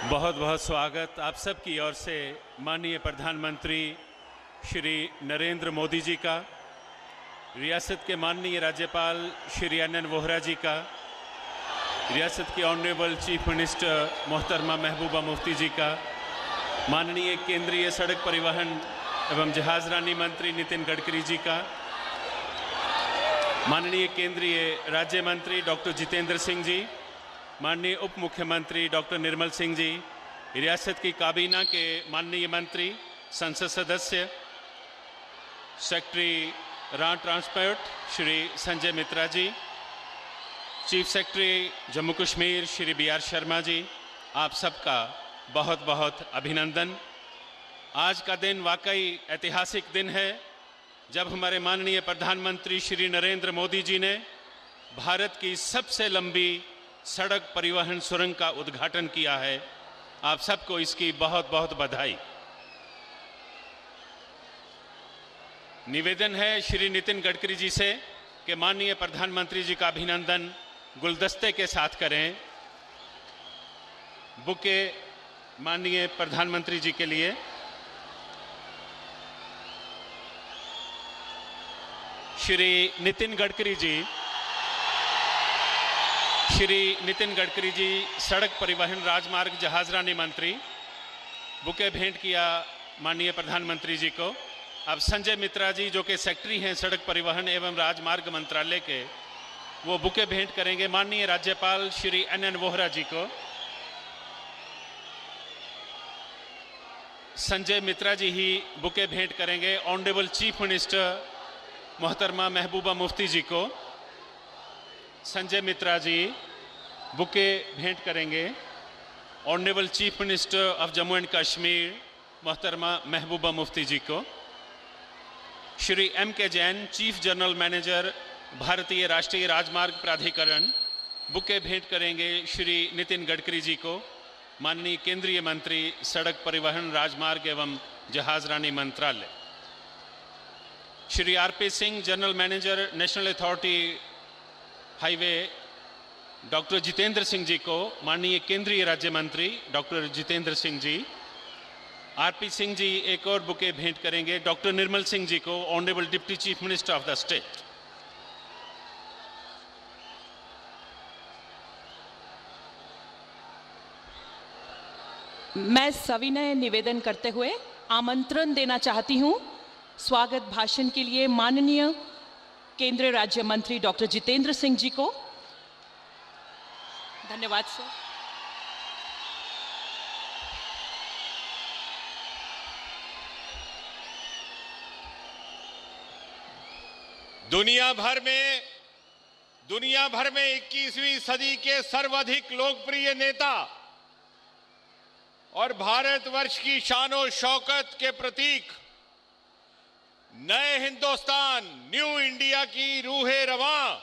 बहुत बहुत स्वागत आप सब की ओर से माननीय प्रधानमंत्री श्री नरेंद्र मोदी जी का, रियासत के माननीय राज्यपाल श्री एन वोहरा जी का, रियासत के ऑनरेबल चीफ मिनिस्टर मोहतरमा महबूबा मुफ्ती जी का, माननीय केंद्रीय सड़क परिवहन एवं जहाजरानी मंत्री नितिन गडकरी जी का, माननीय केंद्रीय राज्य मंत्री डॉक्टर जितेंद्र सिंह जी, माननीय उप मुख्यमंत्री डॉक्टर निर्मल सिंह जी, रियासत की काबीना के माननीय मंत्री, संसद सदस्य, सेक्रेटरी रां transport Shri Sanjay Mitra ji, chief secretary Jammu Kashmir Shri BR Sharma ji, आप सबका बहुत बहुत अभिनंदन। आज का दिन वाकई ऐतिहासिक दिन है जब हमारे माननीय प्रधानमंत्री श्री नरेंद्र मोदी जी ने भारत की सबसे लंबी सड़क परिवहन सुरंग का उद्घाटन किया है। आप सबको इसकी बहुत बहुत बधाई। निवेदन है श्री नितिन गडकरी जी से कि माननीय प्रधानमंत्री जी का अभिनंदन गुलदस्ते के साथ करें। बुके माननीय प्रधानमंत्री जी के लिए। श्री नितिन गडकरी जी सड़क परिवहन राजमार्ग जहाजरानी मंत्री, बुके भेंट किया माननीय प्रधानमंत्री जी को। अब संजय मित्रा जी जो कि सेक्रेटरी हैं सड़क परिवहन एवं राजमार्ग मंत्रालय के, वो बुके भेंट करेंगे माननीय राज्यपाल श्री एन वोहरा जी को। संजय मित्रा जी ही बुके भेंट करेंगे ऑनरेबल चीफ मिनिस्टर मोहतरमा महबूबा मुफ्ती जी को। संजय मित्रा जी बुके भेंट करेंगे honourable chief minister of Jammu and Kashmir मोहतरमा महबूबा मुफ्ती जी को। Shri MK Jain chief general manager भारतीय राष्ट्रीय राजमार्ग प्राधिकरण, बुके भेंट करेंगे श्री नितिन गडकरी जी को, माननीय केंद्रीय मंत्री सड़क परिवहन राजमार्ग एवं जहाजरानी मंत्रालय। Shri RP Singh general manager national authority highway, doctor Jitendra Singh ji को, माननीय केंद्रीय राज्य मंत्री डॉक्टर जितेंद्र सिंह जी। RP सिंह जी एक और बुके भेंट करेंगे डॉक्टर निर्मल सिंह जी को, honourable deputy chief minister of the state. मैं सविनय निवेदन करते हुए आमंत्रण देना चाहती हूं स्वागत भाषण के लिए माननीय केंद्रीय राज्य मंत्री डॉक्टर जितेंद्र सिंह जी को। धन्यवाद सर। दुनिया भर में 21वीं सदी के सर्वाधिक लोकप्रिय नेता और भारतवर्ष की शानो शौकत के प्रतीक, नए हिंदुस्तान न्यू इंडिया की रूहे रवां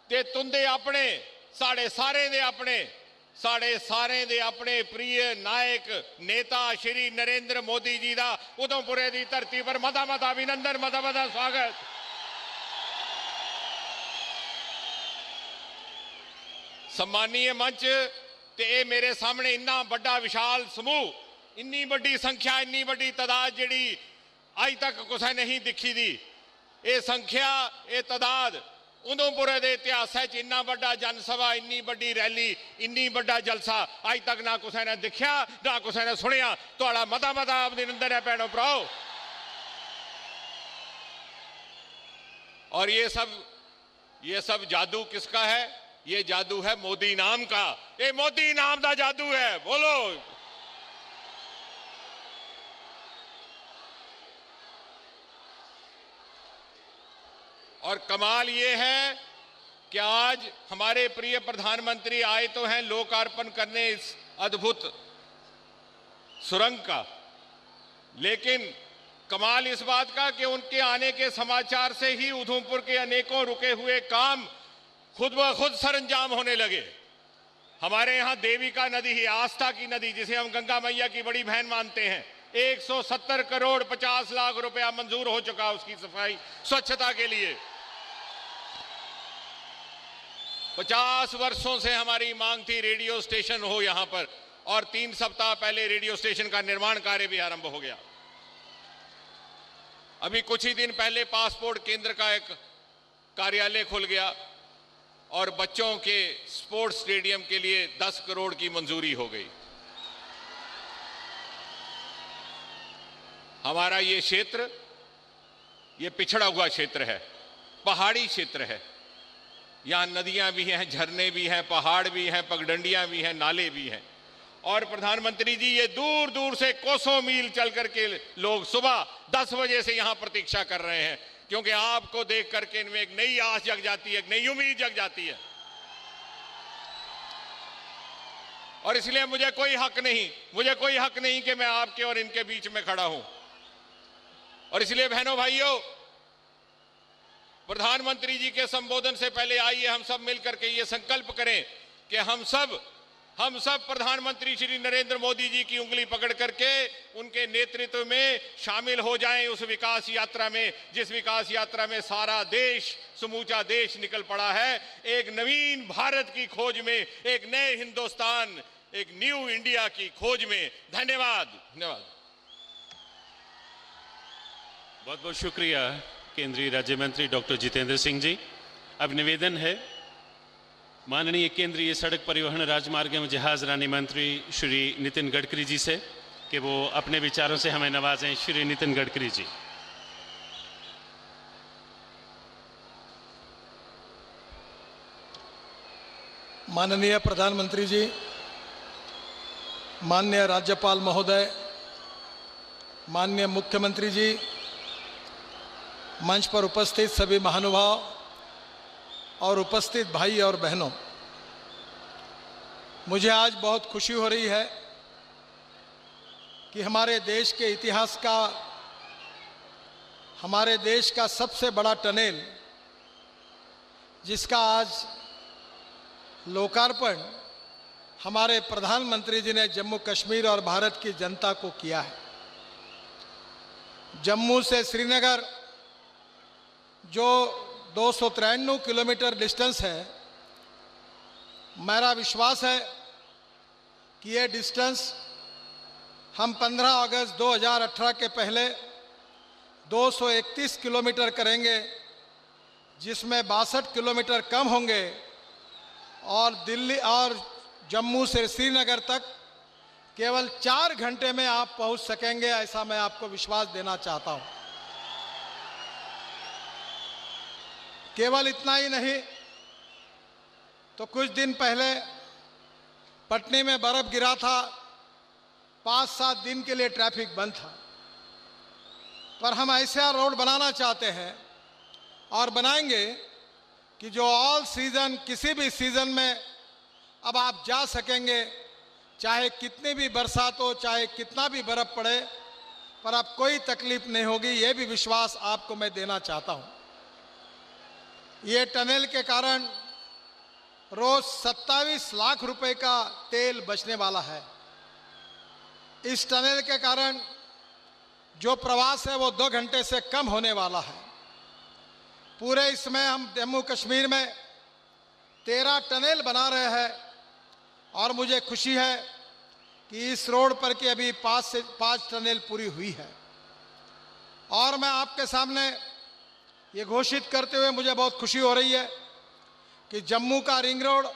ते तुंदे अपने साढ़े सारे दे अपने प्रिय नायक नेता श्री नरेंद्र मोदी जी का उधमपुरे की धरती पर मता अभिनंदन, मता स्वागत। सम्मानीय मंच ते मेरे सामने इन्ना बड़ा विशाल समूह, इन्नी बड़ी संख्या, इन्नी बड़ी तादाद जिहड़ी अज तक कुछ नहीं दिखी दी। ये संख्या, ये तादाद उधमपुरे के इतिहास इन्ना बड़ा जनसभा, इन्नी बड़ी रैली, इन्नी बड़ा जलसा अज तक ना कुछ ने दिखा ना कुछ ने सुनिया। तुहाड़ा मता अभिनंदन है भैनों भराओ। और ये सब जादू किसका है? ये जादू है मोदी नाम का। ये मोदी नाम का जादू है। बोलो। और कमाल ये है कि आज हमारे प्रिय प्रधानमंत्री आए तो हैं लोकार्पण करने इस अद्भुत सुरंग का, लेकिन कमाल इस बात का कि उनके आने के समाचार से ही उधमपुर के अनेकों रुके हुए काम खुद ब खुद सरंजाम होने लगे। हमारे यहाँ देविका नदी है, आस्था की नदी, जिसे हम गंगा मैया की बड़ी बहन मानते हैं, 170 करोड़ 50 लाख रुपया मंजूर हो चुका उसकी सफाई स्वच्छता के लिए। 50 वर्षों से हमारी मांग थी रेडियो स्टेशन हो यहां पर, और 3 सप्ताह पहले रेडियो स्टेशन का निर्माण कार्य भी आरंभ हो गया। अभी कुछ ही दिन पहले पासपोर्ट केंद्र का एक कार्यालय खुल गया और बच्चों के स्पोर्ट्स स्टेडियम के लिए 10 करोड़ की मंजूरी हो गई। हमारा ये क्षेत्र, ये पिछड़ा हुआ क्षेत्र है, पहाड़ी क्षेत्र है। यहां नदियां भी हैं, झरने भी हैं, पहाड़ भी हैं, पगडंडियां भी हैं, नाले भी हैं। और प्रधानमंत्री जी, ये दूर दूर से कोसों मील चल करके लोग सुबह 10 बजे से यहां प्रतीक्षा कर रहे हैं, क्योंकि आपको देख करके इनमें एक नई आस जग जाती है, एक नई उम्मीद जग जाती है। और इसलिए मुझे कोई हक नहीं कि मैं आपके और इनके बीच में खड़ा हूं। और इसलिए बहनों भाइयों, प्रधानमंत्री जी के संबोधन से पहले आइए हम सब मिलकर के ये संकल्प करें कि हम सब प्रधानमंत्री श्री नरेंद्र मोदी जी की उंगली पकड़ करके उनके नेतृत्व में शामिल हो जाएं उस विकास यात्रा में, जिस विकास यात्रा में सारा देश, समूचा देश निकल पड़ा है, एक नवीन भारत की खोज में, एक नए हिंदुस्तान, एक न्यू इंडिया की खोज में। धन्यवाद। बहुत बहुत शुक्रिया केंद्रीय राज्य मंत्री डॉक्टर जितेंद्र सिंह जी। अब निवेदन है माननीय केंद्रीय सड़क परिवहन, राजमार्ग एवं जहाज रानी मंत्री श्री नितिन गडकरी जी से कि वो अपने विचारों से हमें नवाजें। श्री नितिन गडकरी जी। माननीय प्रधानमंत्री जी, माननीय राज्यपाल महोदय, माननीय मुख्यमंत्री जी, मंच पर उपस्थित सभी महानुभाव और उपस्थित भाई और बहनों, मुझे आज बहुत खुशी हो रही है कि हमारे देश के इतिहास का, हमारे देश का सबसे बड़ा टनेल, जिसका आज लोकार्पण हमारे प्रधानमंत्री जी ने जम्मू कश्मीर और भारत की जनता को किया है। जम्मू से श्रीनगर जो 293 किलोमीटर डिस्टेंस है, मेरा विश्वास है कि ये डिस्टेंस हम 15 अगस्त 2018 के पहले 231 किलोमीटर करेंगे, जिसमें 62 किलोमीटर कम होंगे और दिल्ली और जम्मू से श्रीनगर तक केवल 4 घंटे में आप पहुंच सकेंगे, ऐसा मैं आपको विश्वास देना चाहता हूं। केवल इतना ही नहीं तो कुछ दिन पहले पटना में बर्फ गिरा था, 5-7 दिन के लिए ट्रैफिक बंद था। पर हम ऐसा रोड बनाना चाहते हैं और बनाएंगे कि जो ऑल सीजन, किसी भी सीजन में अब आप जा सकेंगे, चाहे कितनी भी बरसात हो, चाहे कितना भी बर्फ पड़े, पर अब कोई तकलीफ नहीं होगी। ये भी विश्वास आपको मैं देना चाहता हूं। ये टनल के कारण रोज 27 लाख रुपए का तेल बचने वाला है। इस टनल के कारण जो प्रवास है वो 2 घंटे से कम होने वाला है। पूरे इसमें हम जम्मू कश्मीर में 13 टनल बना रहे हैं और मुझे खुशी है कि इस रोड पर की अभी 5 से 5 टनल पूरी हुई है। और मैं आपके सामने ये घोषित करते हुए मुझे बहुत खुशी हो रही है कि जम्मू का रिंग रोड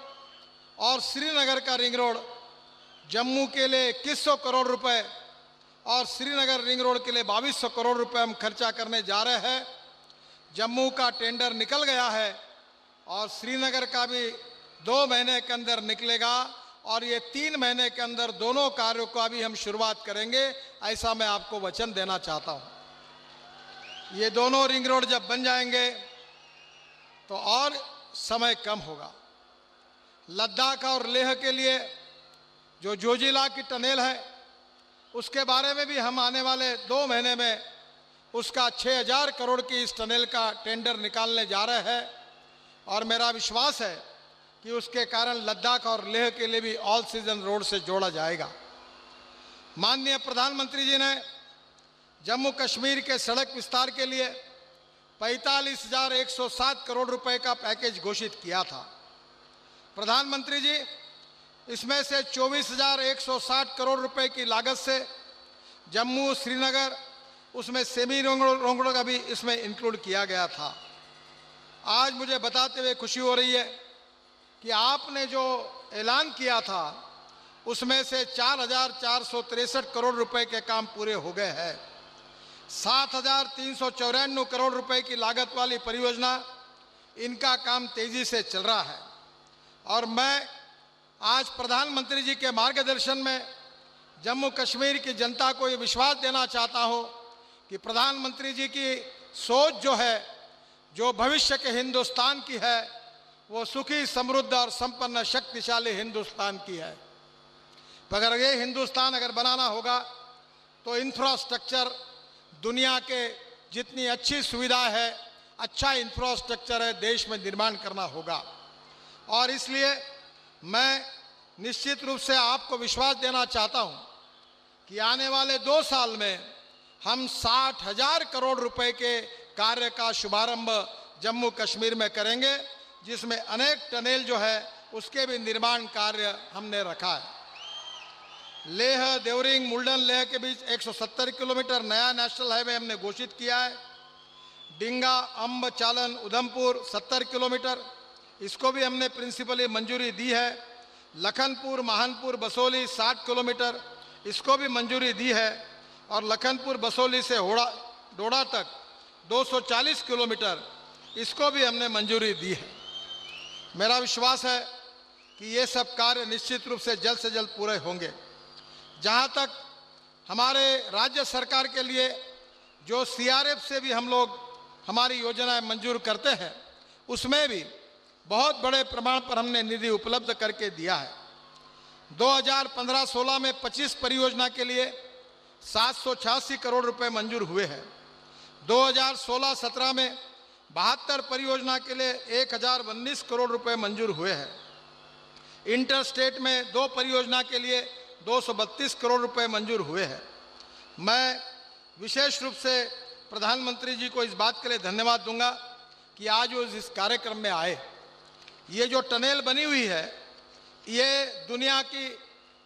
और श्रीनगर का रिंग रोड, जम्मू के लिए 2100 करोड़ रुपए और श्रीनगर रिंग रोड के लिए 2200 करोड़ रुपए हम खर्चा करने जा रहे हैं। जम्मू का टेंडर निकल गया है और श्रीनगर का भी 2 महीने के अंदर निकलेगा और ये 3 महीने के अंदर दोनों कार्यों का भी हम शुरुआत करेंगे, ऐसा मैं आपको वचन देना चाहता हूँ। ये दोनों रिंग रोड जब बन जाएंगे तो और समय कम होगा। लद्दाख और लेह के लिए जो जोजिला की टनल है, उसके बारे में भी हम आने वाले 2 महीने में उसका 6000 करोड़ की इस टनल का टेंडर निकालने जा रहे हैं और मेरा विश्वास है कि उसके कारण लद्दाख और लेह के लिए भी ऑल सीजन रोड से जोड़ा जाएगा। माननीय प्रधानमंत्री जी ने जम्मू कश्मीर के सड़क विस्तार के लिए 45,107 करोड़ रुपए का पैकेज घोषित किया था। प्रधानमंत्री जी, इसमें से 24,160 करोड़ रुपए की लागत से जम्मू श्रीनगर, उसमें सेमी रोंगड़ो का भी इसमें इंक्लूड किया गया था। आज मुझे बताते हुए खुशी हो रही है कि आपने जो ऐलान किया था उसमें से 4,463 करोड़ रुपए के काम पूरे हो गए हैं। 7,394 करोड़ रुपए की लागत वाली परियोजना, इनका काम तेजी से चल रहा है। और मैं आज प्रधानमंत्री जी के मार्गदर्शन में जम्मू कश्मीर की जनता को ये विश्वास देना चाहता हूँ कि प्रधानमंत्री जी की सोच जो है, जो भविष्य के हिंदुस्तान की है, वो सुखी, समृद्ध और संपन्न शक्तिशाली हिंदुस्तान की है। अगर ये हिंदुस्तान अगर बनाना होगा तो इंफ्रास्ट्रक्चर, दुनिया के जितनी अच्छी सुविधा है, अच्छा इंफ्रास्ट्रक्चर है, देश में निर्माण करना होगा। और इसलिए मैं निश्चित रूप से आपको विश्वास देना चाहता हूं कि आने वाले 2 साल में हम 60,000 करोड़ रुपए के कार्य का शुभारंभ जम्मू कश्मीर में करेंगे, जिसमें अनेक टनेल जो है उसके भी निर्माण कार्य हमने रखा है। लेह, देवरिंग, मुल्डन लेह के बीच 170 किलोमीटर नया नेशनल हाईवे हमने घोषित किया है। डिंगा, अम्ब, चालन, उधमपुर 70 किलोमीटर, इसको भी हमने प्रिंसिपली मंजूरी दी है। लखनपुर, महानपुर, बसोली 60 किलोमीटर, इसको भी मंजूरी दी है। और लखनपुर बसोली से डोडा तक 240 किलोमीटर, इसको भी हमने मंजूरी दी है। मेरा विश्वास है कि ये सब कार्य निश्चित रूप से जल्द पूरे होंगे। जहाँ तक हमारे राज्य सरकार के लिए जो CRF से भी हम लोग हमारी योजनाएं मंजूर करते हैं, उसमें भी बहुत बड़े प्रमाण पर हमने निधि उपलब्ध करके दिया है। 2015-16 में 25 परियोजना के लिए 786 करोड़ रुपए मंजूर हुए हैं। 2016-17 में 72 परियोजना के लिए 1,019 करोड़ रुपए मंजूर हुए हैं। इंटर स्टेट में 2 परियोजना के लिए 232 करोड़ रुपए मंजूर हुए हैं। मैं विशेष रूप से प्रधानमंत्री जी को इस बात के लिए धन्यवाद दूंगा कि आज वो इस कार्यक्रम में आए। ये जो टनेल बनी हुई है, ये दुनिया की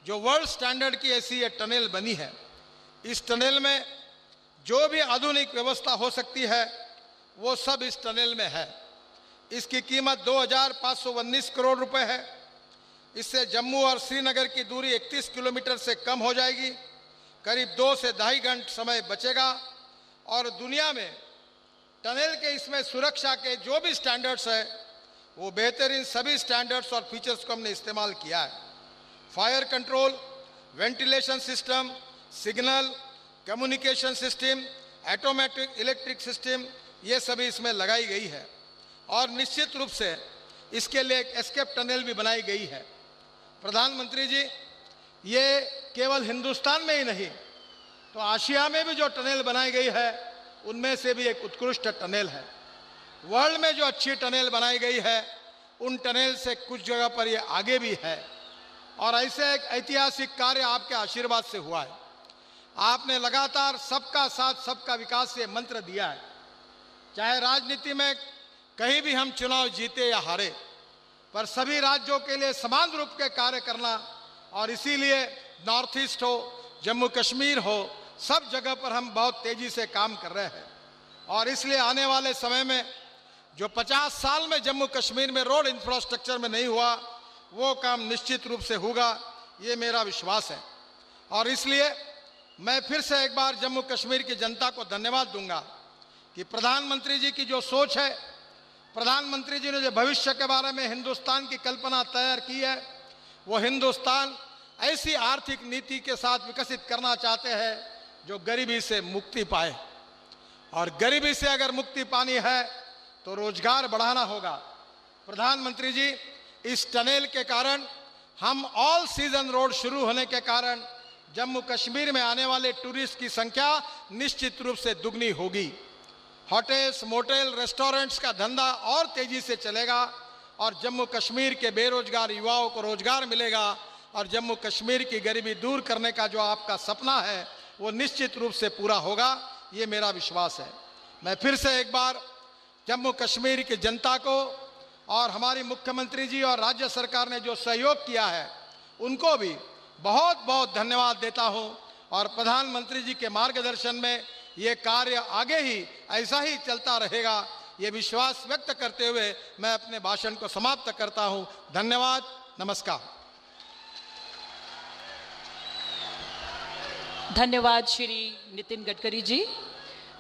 जो वर्ल्ड स्टैंडर्ड की ऐसी ये टनेल बनी है। इस टनेल में जो भी आधुनिक व्यवस्था हो सकती है वो सब इस टनेल में है। इसकी कीमत 2,519 करोड़ रुपए है। इससे जम्मू और श्रीनगर की दूरी 31 किलोमीटर से कम हो जाएगी। करीब 2 से 2.5 घंटे समय बचेगा। और दुनिया में टनल के इसमें सुरक्षा के जो भी स्टैंडर्ड्स है, वो बेहतरीन सभी स्टैंडर्ड्स और फीचर्स को हमने इस्तेमाल किया है। Fire control, ventilation system, signal, communication system, automatic electric system, ये सभी इसमें लगाई गई है। और निश्चित रूप से इसके लिए एक एस्केप टनल भी बनाई गई है। प्रधानमंत्री जी, ये केवल हिंदुस्तान में ही नहीं तो आशिया में भी जो टनल बनाई गई है उनमें से भी एक उत्कृष्ट टनल है। वर्ल्ड में जो अच्छी टनल बनाई गई है उन टनल से कुछ जगह पर ये आगे भी है। और ऐसे एक ऐतिहासिक कार्य आपके आशीर्वाद से हुआ है। आपने लगातार सबका साथ सबका विकास ये मंत्र दिया है। चाहे राजनीति में कहीं भी हम चुनाव जीते या हारे, पर सभी राज्यों के लिए समान रूप के कार्य करना, और इसीलिए नॉर्थ ईस्ट हो, जम्मू कश्मीर हो, सब जगह पर हम बहुत तेजी से काम कर रहे हैं। और इसलिए आने वाले समय में जो 50 साल में जम्मू कश्मीर में रोड इंफ्रास्ट्रक्चर में नहीं हुआ, वो काम निश्चित रूप से होगा, ये मेरा विश्वास है। और इसलिए मैं फिर से एक बार जम्मू कश्मीर की जनता को धन्यवाद दूंगा कि प्रधानमंत्री जी की जो सोच है, प्रधानमंत्री जी ने जो भविष्य के बारे में हिंदुस्तान की कल्पना तैयार की है, वो हिंदुस्तान ऐसी आर्थिक नीति के साथ विकसित करना चाहते हैं जो गरीबी से मुक्ति पाए। और गरीबी से अगर मुक्ति पानी है तो रोजगार बढ़ाना होगा। प्रधानमंत्री जी, इस टनल के कारण, हम ऑल सीजन रोड शुरू होने के कारण जम्मू कश्मीर में आने वाले टूरिस्ट की संख्या निश्चित रूप से दुगनी होगी। होटल्स, मोटेल, रेस्टोरेंट्स का धंधा और तेजी से चलेगा और जम्मू कश्मीर के बेरोजगार युवाओं को रोजगार मिलेगा और जम्मू कश्मीर की गरीबी दूर करने का जो आपका सपना है वो निश्चित रूप से पूरा होगा, ये मेरा विश्वास है। मैं फिर से एक बार जम्मू कश्मीर की जनता को और हमारी मुख्यमंत्री जी और राज्य सरकार ने जो सहयोग किया है उनको भी बहुत बहुत धन्यवाद देता हूं और प्रधानमंत्री जी के मार्गदर्शन में ये कार्य आगे ही ऐसा ही चलता रहेगा, ये विश्वास व्यक्त करते हुए मैं अपने भाषण को समाप्त करता हूं। धन्यवाद, नमस्कार। धन्यवाद श्री नितिन गडकरी जी।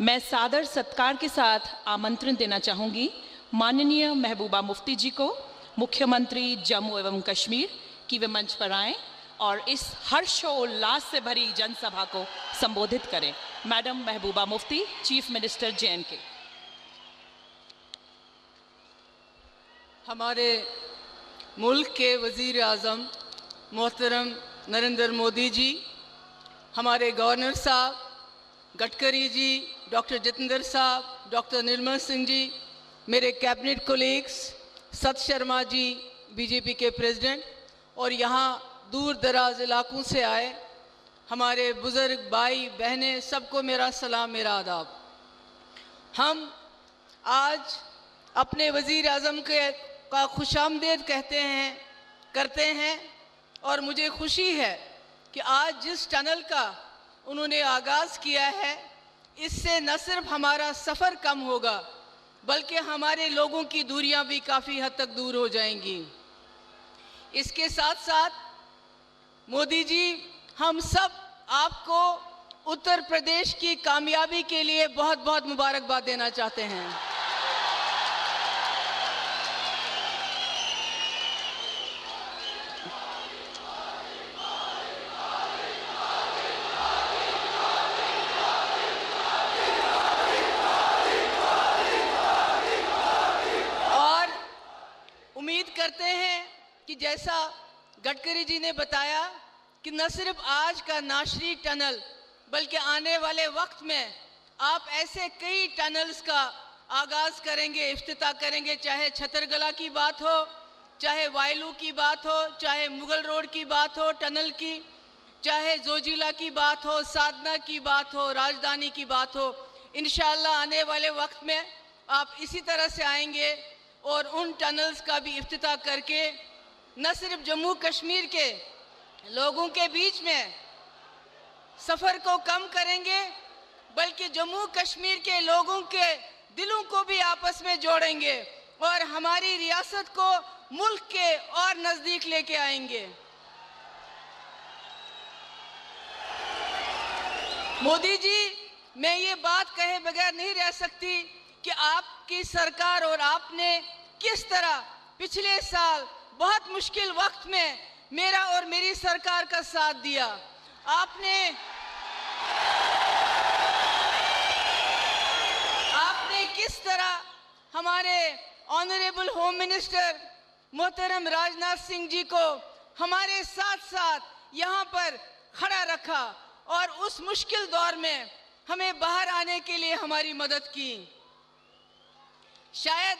मैं सादर सत्कार के साथ आमंत्रण देना चाहूंगी माननीय महबूबा मुफ्ती जी को, मुख्यमंत्री जम्मू एवं कश्मीर, कि वे मंच पर आएं और इस हर्षोल्लास से भरी जनसभा को संबोधित करें। Madam Mehbooba Mufti, chief minister JNK। हमारे मुल्क के वज़ीर आज़म मोहतरम नरेंद्र मोदी जी, हमारे गवर्नर साहब गडकरी जी, डॉक्टर जितेंद्र साहब, डॉक्टर निर्मल सिंह जी, मेरे कैबिनेट कोलीग्स, सत शर्मा जी बीजेपी के प्रेसिडेंट, और यहाँ दूर दराज इलाकों से आए हमारे बुज़ुर्ग भाई बहनें, सबको मेरा सलाम, मेरा आदाब। हम आज अपने वज़ीर आज़म का खुशामदीद करते हैं और मुझे खुशी है कि आज जिस टनल का उन्होंने आगाज़ किया है, इससे न सिर्फ हमारा सफ़र कम होगा बल्कि हमारे लोगों की दूरियां भी काफ़ी हद तक दूर हो जाएंगी। इसके साथ साथ मोदी जी, हम सब आपको उत्तर प्रदेश की कामयाबी के लिए बहुत बहुत मुबारकबाद देना चाहते हैं। और उम्मीद करते हैं कि जैसा गडकरी जी ने बताया कि न सिर्फ आज का नाशरी टनल बल्कि आने वाले वक्त में आप ऐसे कई टनल्स का आगाज़ करेंगे, इफ्तिताह करेंगे, चाहे छतरगला की बात हो, चाहे वायलू की बात हो, चाहे मुगल रोड की बात हो टनल की, चाहे जोजिला की बात हो, साधना की बात हो, राजधानी की बात हो। इंशाअल्लाह आने वाले वक्त में आप इसी तरह से आएंगे और उन टनल्स का भी इफ्तिताह करके न सिर्फ जम्मू कश्मीर के लोगों के बीच में सफ़र को कम करेंगे बल्कि जम्मू कश्मीर के लोगों के दिलों को भी आपस में जोड़ेंगे और हमारी रियासत को मुल्क के और नज़दीक लेके आएंगे। मोदी जी, मैं ये बात कहे बगैर नहीं रह सकती कि आपकी सरकार और आपने किस तरह पिछले साल बहुत मुश्किल वक्त में मेरा और मेरी सरकार का साथ दिया। आपने किस तरह हमारे ऑनरेबल होम मिनिस्टर मोहतरम राजनाथ सिंह जी को हमारे साथ साथ यहाँ पर खड़ा रखा और उस मुश्किल दौर में हमें बाहर आने के लिए हमारी मदद की। शायद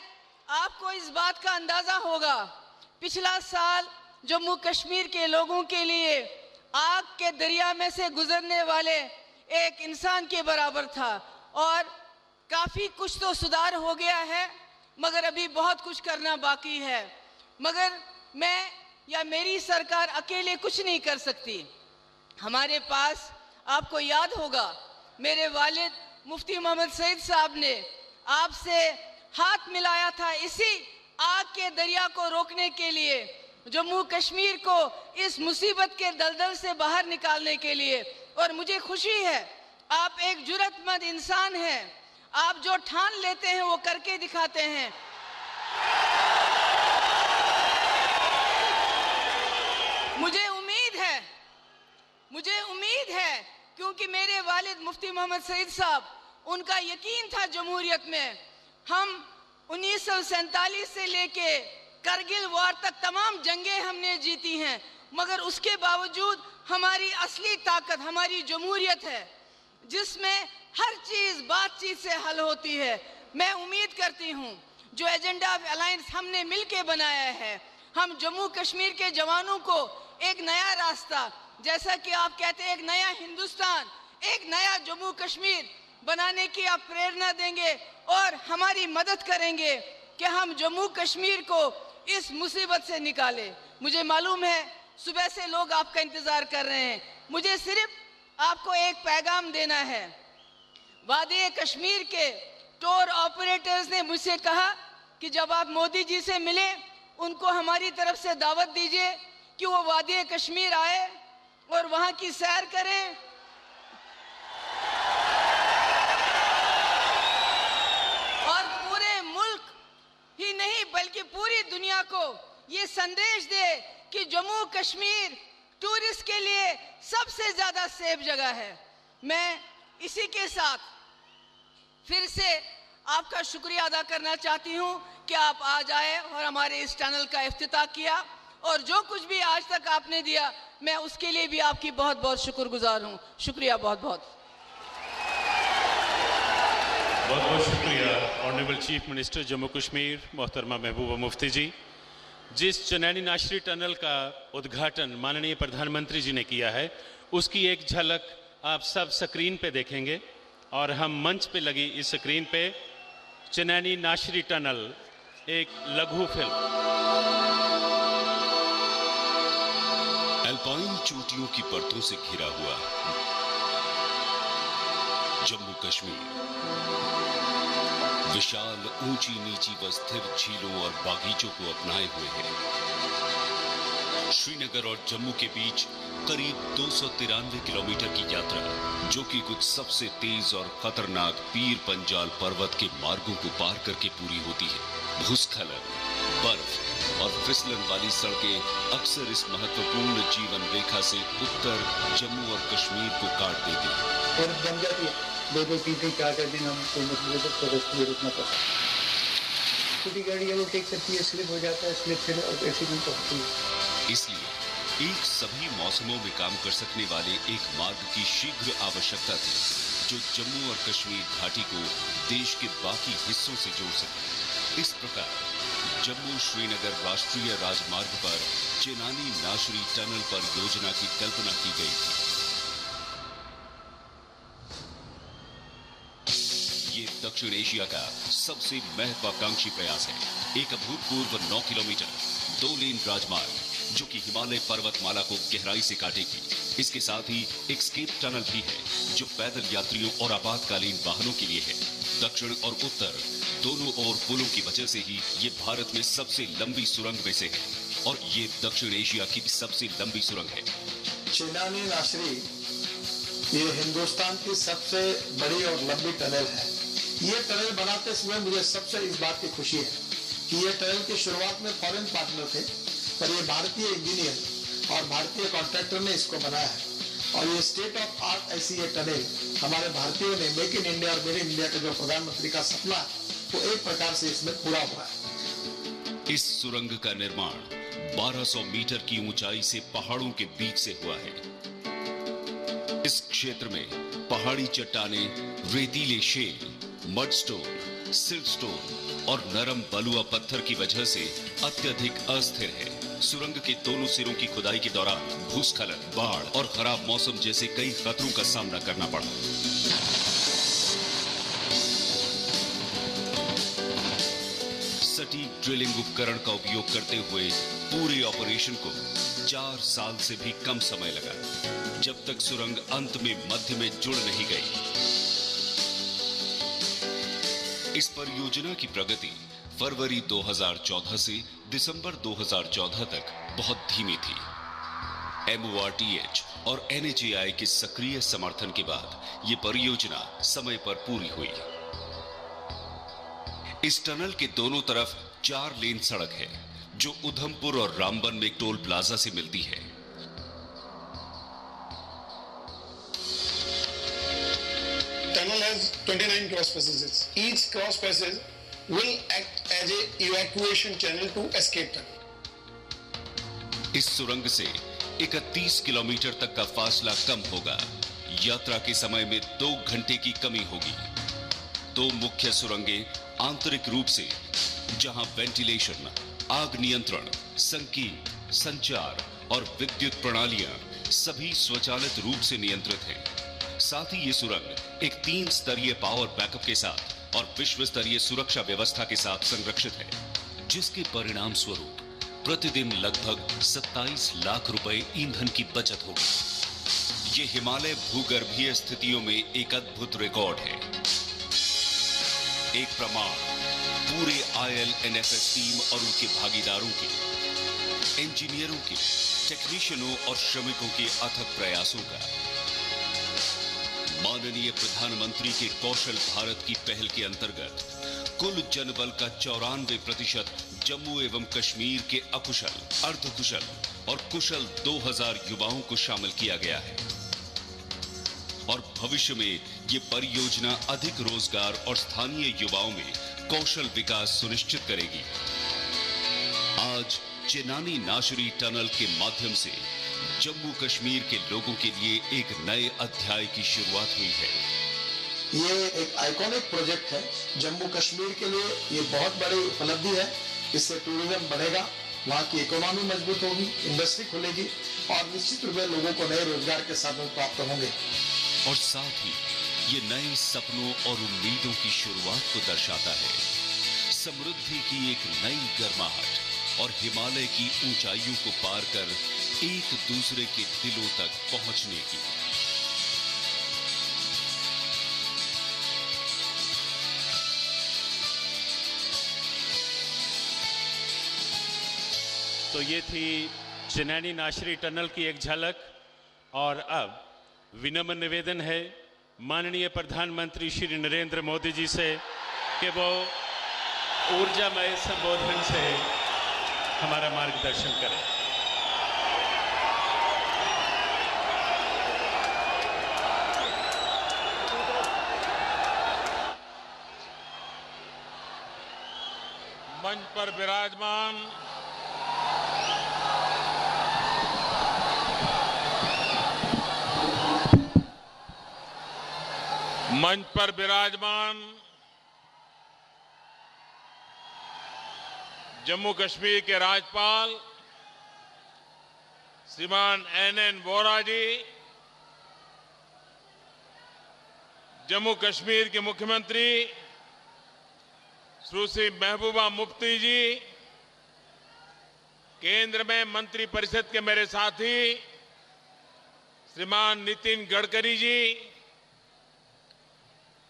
आपको इस बात का अंदाज़ा होगा, पिछला साल जम्मू कश्मीर के लोगों के लिए आग के दरिया में से गुजरने वाले एक इंसान के बराबर था और काफ़ी कुछ तो सुधार हो गया है मगर अभी बहुत कुछ करना बाकी है। मगर मैं या मेरी सरकार अकेले कुछ नहीं कर सकती। हमारे पास, आपको याद होगा, मेरे वालिद मुफ्ती मोहम्मद सईद साहब ने आपसे हाथ मिलाया था इसी आग के दरिया को रोकने के लिए, जम्मू कश्मीर को इस मुसीबत के दलदल से बाहर निकालने के लिए। और मुझे खुशी है, आप एक जुर्रतमंद इंसान हैं, आप जो ठान लेते हैं वो करके दिखाते हैं। मुझे उम्मीद है क्योंकि मेरे वालिद मुफ्ती मोहम्मद सईद साहब, उनका यकीन था जमहूरियत में। हम 1947 से लेके करगिल वार तक तमाम जंगें हमने जीती हैं, मगर उसके बावजूद हमारी असली ताकत हमारी जमहूरियत है, जिसमें हर चीज़ बातचीत से हल होती है। मैं उम्मीद करती हूँ जो एजेंडा ऑफ अलायंस हमने मिलके बनाया है, हम जम्मू कश्मीर के जवानों को एक नया रास्ता, जैसा कि आप कहते हैं एक नया हिंदुस्तान, एक नया जम्मू कश्मीर बनाने की आप प्रेरणा देंगे और हमारी मदद करेंगे कि हम जम्मू कश्मीर को इस मुसीबत से निकालें। मुझे मालूम है सुबह से लोग आपका इंतजार कर रहे हैं। मुझे सिर्फ आपको एक पैगाम देना है। वादी कश्मीर के टूर ऑपरेटर्स ने मुझसे कहा कि जब आप मोदी जी से मिले उनको हमारी तरफ से दावत दीजिए कि वो वादी कश्मीर आए और वहां की सैर करें। और पूरे मुल्क ही नहीं बल्कि पूरी दुनिया को ये संदेश दे कि जम्मू कश्मीर टूरिस्ट के लिए सबसे ज्यादा सेफ जगह है। मैं इसी के साथ फिर से आपका शुक्रिया अदा करना चाहती हूं कि आप आज आए और हमारे इस टनल का इफ्तिताह किया, और जो कुछ भी आज तक आपने दिया मैं उसके लिए भी आपकी बहुत बहुत शुक्रगुजार हूं। शुक्रिया, बहुत बहुत बहुत बहुत शुक्रिया honourable chief minister Jammu Kashmir मोहतरमा महबूबा मुफ्ती जी। जिस चनैनी नाशरी टनल का उद्घाटन माननीय प्रधानमंत्री जी ने किया है उसकी एक झलक आप सब स्क्रीन पे देखेंगे, और हम मंच पे लगी इस स्क्रीन पे चनैनी नाशरी टनल एक लघु फिल्म। अल्पाइन चोटियों की परतों से घिरा हुआ जम्मू कश्मीर विशाल ऊंची नीची व स्थिर झीलों और बागीचों को अपनाए हुए है। श्रीनगर और जम्मू के बीच करीब 293 किलोमीटर की यात्रा, जो कि कुछ सबसे तेज और खतरनाक पीर पंजाल पर्वत के मार्गों को पार करके पूरी होती है। भूस्खलन, बर्फ और फिसलन वाली सड़कें अक्सर इस महत्वपूर्ण जीवन रेखा से उत्तर जम्मू और कश्मीर को काट देती है। और बन जाती है 2-2, 3-3, 4-4 दिन हम कोई मतलब तो रुकना पड़ता है। छोटी गाड़ी अगर टेक सकती है, स्लिप हो जाता है, स्लिप फिर एक्सीडेंट होती है। इसलिए एक सभी मौसमों में काम कर सकने वाले एक मार्ग की शीघ्र आवश्यकता थी, जो जम्मू और कश्मीर घाटी को देश के बाकी हिस्सों से जोड़ सके। इस प्रकार जम्मू श्रीनगर राष्ट्रीय राजमार्ग पर चेनानी नाशरी टनल परियोजना की कल्पना की गई थी। ये दक्षिण एशिया का सबसे महत्वाकांक्षी प्रयास है। एक अभूतपूर्व 9 किलोमीटर 2 लेन राजमार्ग, जो कि हिमालय पर्वतमाला को गहराई से काटेगी। इसके साथ ही एक स्केप टनल भी है, जो पैदल यात्रियों और आपातकालीन वाहनों के लिए है। दक्षिण और उत्तर दोनों ओर पुलों की वजह से ही ये भारत में सबसे लंबी सुरंग में से है, और ये दक्षिण एशिया की सबसे लंबी सुरंग है। चेनानी नाशरी ये हिंदुस्तान की सबसे बड़ी और लंबी टनल है। ये टनल बनाते समय मुझे सबसे इस बात की खुशी है कि ये टनल की शुरुआत में फॉरेन पार्टनर थे, पर ये भारतीय इंजीनियर और भारतीय कॉन्ट्रैक्टर ने इसको बनाया है। और ये स्टेट ऑफ आर्ट ऐसी ये टनल हमारे भारतीयों ने मेक इन इंडिया और मेड इन इंडिया का जो प्रधानमंत्री का सपना है वो एक प्रकार से इसमें पूरा हुआ है। इस सुरंग का निर्माण 1200 मीटर की ऊंचाई से पहाड़ों के बीच से हुआ है। इस क्षेत्र में पहाड़ी चट्टाने, रेतीले शेल, मडस्टोन, सिल्टस्टोन और नरम बलुआ पत्थर की वजह से अत्यधिक अस्थिर है। सुरंग के दोनों सिरों की खुदाई के दौरान भूस्खलन, बाढ़ और खराब मौसम जैसे कई खतरों का सामना करना पड़ा। सटीक ड्रिलिंग उपकरण का उपयोग करते हुए पूरे ऑपरेशन को 4 साल से भी कम समय लगा, जब तक सुरंग अंत में मध्य में जुड़ नहीं गई। इस परियोजना की प्रगति फरवरी 2014 से दिसंबर 2014 तक बहुत धीमी थी। MORTH और NHAI के सक्रिय समर्थन के बाद ये परियोजना समय पर पूरी हुई। इस टनल के दोनों तरफ 4 लेन सड़क है, जो उधमपुर और रामबन में टोल प्लाजा से मिलती है। Tunnel has 29 cross passages. Each cross passage will act as a evacuation channel to escape tunnel. इस सुरंग से 31 किलोमीटर तक का फासला कम होगा। यात्रा के समय में 2 घंटे की कमी होगी। 2 मुख्य सुरंगें आंतरिक रूप से, जहां वेंटिलेशन, आग नियंत्रण, संकीर्ण, संचार और विद्युत प्रणालियां सभी स्वचालित रूप से नियंत्रित हैं। साथ ही ये सुरंग एक 3 स्तरीय पावर बैकअप के साथ और विश्व स्तरीय सुरक्षा व्यवस्था के साथ संरक्षित है, जिसके परिणाम स्वरूप प्रतिदिन लगभग 27 लाख रुपए ईंधन की बचत होगी। ये हिमालय भूगर्भीय स्थितियों में एक अद्भुत रिकॉर्ड है, एक प्रमाण पूरे ILNFS टीम और उनके भागीदारों के, इंजीनियरों के, टेक्नीशियनों और श्रमिकों के अथक प्रयासों का। माननीय प्रधानमंत्री के कौशल भारत की पहल के अंतर्गत कुल जनबल का 94% जम्मू एवं कश्मीर के अकुशल, अर्धकुशल और कुशल 2000 युवाओं को शामिल किया गया है और भविष्य में ये परियोजना अधिक रोजगार और स्थानीय युवाओं में कौशल विकास सुनिश्चित करेगी। आज चेनानी नाशरी टनल के माध्यम से जम्मू कश्मीर के लोगों के लिए एक नए अध्याय की शुरुआत हुई है। ये एक आइकॉनिक प्रोजेक्ट है जम्मू कश्मीर के लिए। ये बहुत बड़ी उपलब्धि है। इससे टूरिज्म बढ़ेगा, वहाँ की इकोनॉमी मजबूत होगी, इंडस्ट्री खुलेगी और निश्चित रूप से लोगों को नए रोजगार के साधन प्राप्त होंगे। और साथ ही ये नए सपनों और उम्मीदों की शुरुआत को दर्शाता है, समृद्धि की एक नई गर्माहट और हिमालय की ऊंचाइयों को पार कर एक दूसरे के दिलों तक पहुंचने की। तो ये थी चेनानी नाशरी टनल की एक झलक। और अब विनम्र निवेदन है माननीय प्रधानमंत्री श्री नरेंद्र मोदी जी से कि वो ऊर्जामय संबोधन से हमारा मार्गदर्शन करें। मंच पर विराजमान जम्मू कश्मीर के राज्यपाल श्रीमान NN वोरा जी, जम्मू कश्मीर के मुख्यमंत्री सुश्री महबूबा मुफ्ती जी, केंद्र में मंत्रिपरिषद के मेरे साथी श्रीमान नितिन गडकरी जी,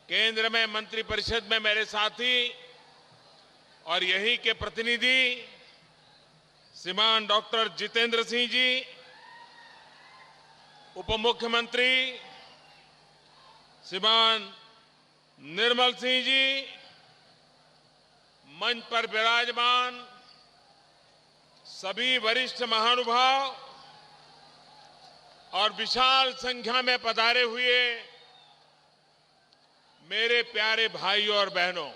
केंद्र में मंत्रिपरिषद में मेरे साथी और यहीं के प्रतिनिधि श्रीमान डॉक्टर जितेंद्र सिंह जी, उप मुख्यमंत्री श्रीमान निर्मल सिंह जी, मंच पर विराजमान सभी वरिष्ठ महानुभाव और विशाल संख्या में पधारे हुए मेरे प्यारे भाइयों और बहनों,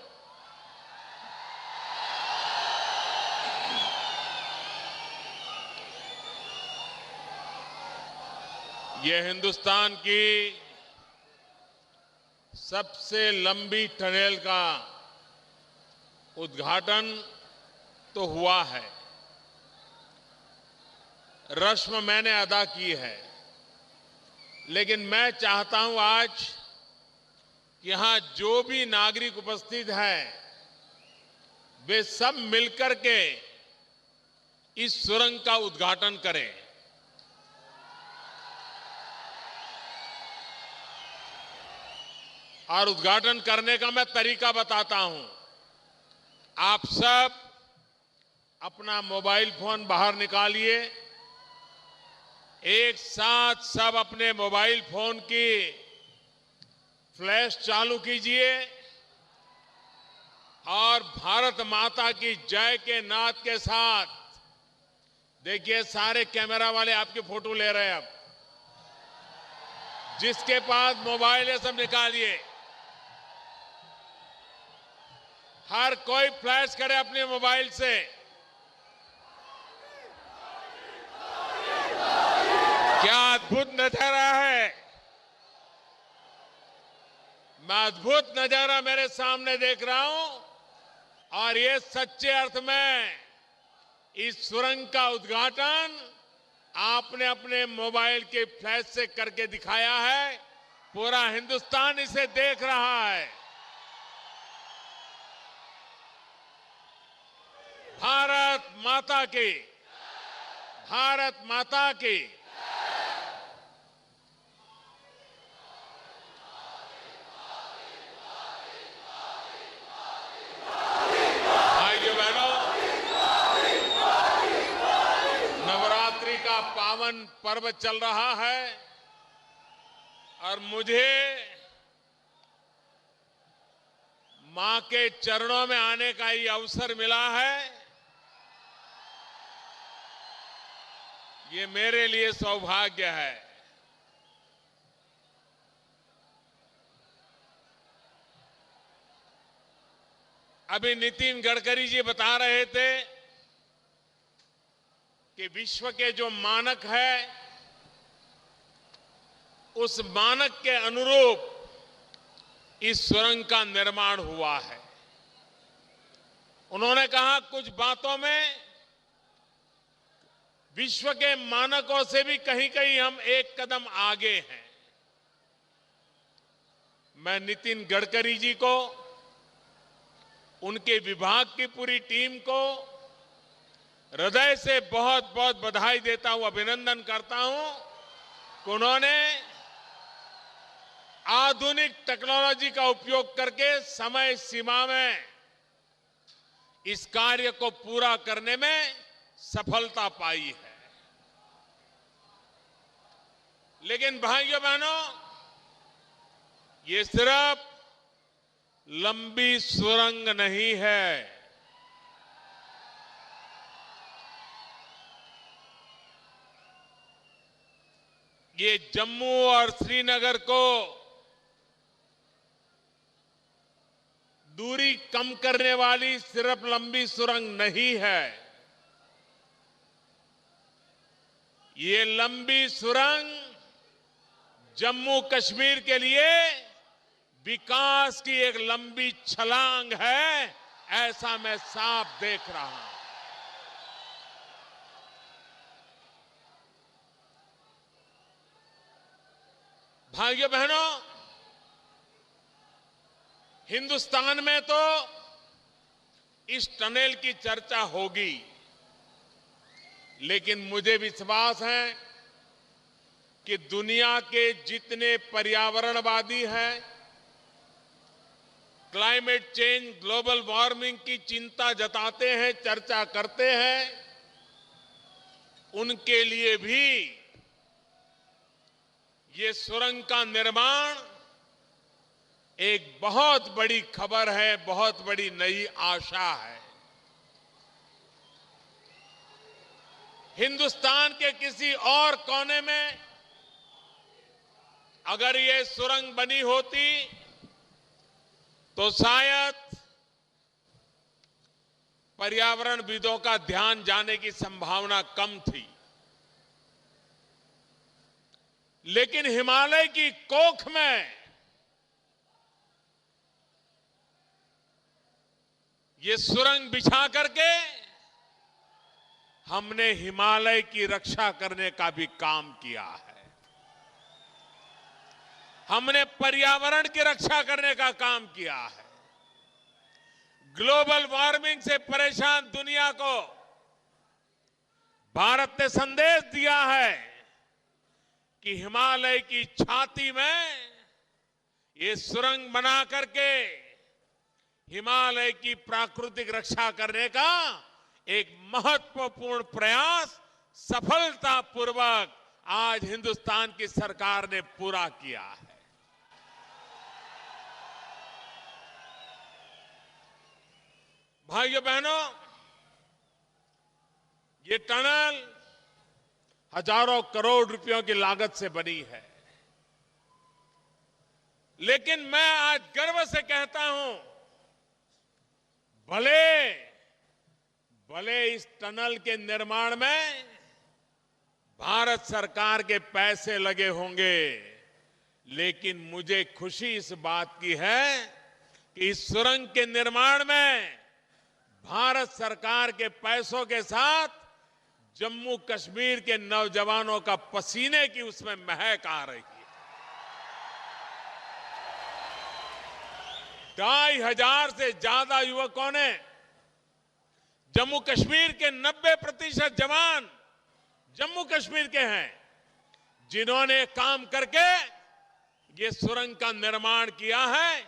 यह हिंदुस्तान की सबसे लंबी टनल का उद्घाटन तो हुआ है, रस्म मैंने अदा की है, लेकिन मैं चाहता हूं आज यहां जो भी नागरिक उपस्थित हैं वे सब मिलकर के इस सुरंग का उद्घाटन करें। और उद्घाटन करने का मैं तरीका बताता हूं। आप सब अपना मोबाइल फोन बाहर निकालिए, एक साथ सब अपने मोबाइल फोन की फ्लैश चालू कीजिए और भारत माता की जय के नाद के साथ देखिए सारे कैमरा वाले आपकी फोटो ले रहे हैं। अब जिसके पास मोबाइल है सब निकालिए, हर कोई फ्लैश करे अपने मोबाइल से। क्या अद्भुत नजारा है, मैं अद्भुत नजारा मेरे सामने देख रहा हूं और ये सच्चे अर्थ में इस सुरंग का उद्घाटन आपने अपने मोबाइल के फ्लैश से करके दिखाया है। पूरा हिंदुस्तान इसे देख रहा है। भारत भारत माता की, भारत माता की। भाइयों बहनों, नवरात्रि का पावन पर्व चल रहा है और मुझे मां के चरणों में आने का ये अवसर मिला है। ये मेरे लिए सौभाग्य है। अभी नितिन गडकरी जी बता रहे थे कि विश्व के जो मानक है उस मानक के अनुरूप इस सुरंग का निर्माण हुआ है। उन्होंने कहा कुछ बातों में विश्व के मानकों से भी कहीं कहीं हम एक कदम आगे हैं। मैं नितिन गडकरी जी को, उनके विभाग की पूरी टीम को हृदय से बहुत बहुत बधाई देता हूं, अभिनंदन करता हूं कि उन्होंने आधुनिक टेक्नोलॉजी का उपयोग करके समय सीमा में इस कार्य को पूरा करने में सफलता पाई है। लेकिन भाइयों बहनों, ये सिर्फ लंबी सुरंग नहीं है। ये जम्मू और श्रीनगर को दूरी कम करने वाली सिर्फ लंबी सुरंग नहीं है। ये लंबी सुरंग जम्मू कश्मीर के लिए विकास की एक लंबी छलांग है, ऐसा मैं साफ देख रहा हूं। भाइयों बहनों, हिंदुस्तान में तो इस टनल की चर्चा होगी, लेकिन मुझे विश्वास है कि दुनिया के जितने पर्यावरणवादी हैं, क्लाइमेट चेंज, ग्लोबल वार्मिंग की चिंता जताते हैं, चर्चा करते हैं, उनके लिए भी ये सुरंग का निर्माण एक बहुत बड़ी खबर है, बहुत बड़ी नई आशा है। हिंदुस्तान के किसी और कोने में अगर ये सुरंग बनी होती तो शायद पर्यावरणविदों का ध्यान जाने की संभावना कम थी। लेकिन हिमालय की कोख में ये सुरंग बिछा करके हमने हिमालय की रक्षा करने का भी काम किया है। हमने पर्यावरण की रक्षा करने का काम किया है। ग्लोबल वार्मिंग से परेशान दुनिया को भारत ने संदेश दिया है कि हिमालय की छाती में ये सुरंग बना करके हिमालय की प्राकृतिक रक्षा करने का एक महत्वपूर्ण प्रयास सफलतापूर्वक आज हिंदुस्तान की सरकार ने पूरा किया है। भाइयों बहनों, ये टनल हजारों करोड़ रुपयों की लागत से बनी है, लेकिन मैं आज गर्व से कहता हूं, भले इस टनल के निर्माण में भारत सरकार के पैसे लगे होंगे, लेकिन मुझे खुशी इस बात की है कि इस सुरंग के निर्माण में भारत सरकार के पैसों के साथ जम्मू कश्मीर के नौजवानों का पसीने की उसमें महक आ रही है। 2500 से ज्यादा युवकों ने जम्मू कश्मीर के 90% जवान जम्मू कश्मीर के हैं, जिन्होंने काम करके ये सुरंग का निर्माण किया है।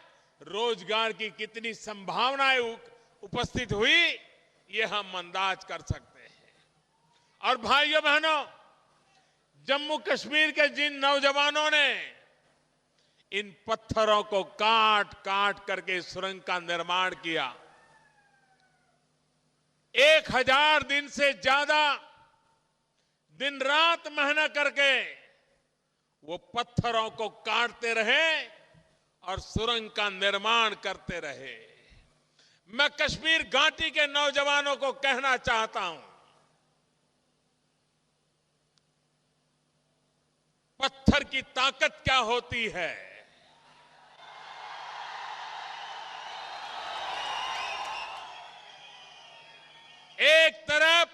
रोजगार की कितनी संभावनाएं उपस्थित हुई, ये हम अंदाज कर सकते हैं। और भाइयों बहनों, जम्मू कश्मीर के जिन नौजवानों ने इन पत्थरों को काट काट करके सुरंग का निर्माण किया, 1000 दिन से ज्यादा दिन रात मेहनत करके वो पत्थरों को काटते रहे और सुरंग का निर्माण करते रहे। मैं कश्मीर घाटी के नौजवानों को कहना चाहता हूं, पत्थर की ताकत क्या होती है। एक तरफ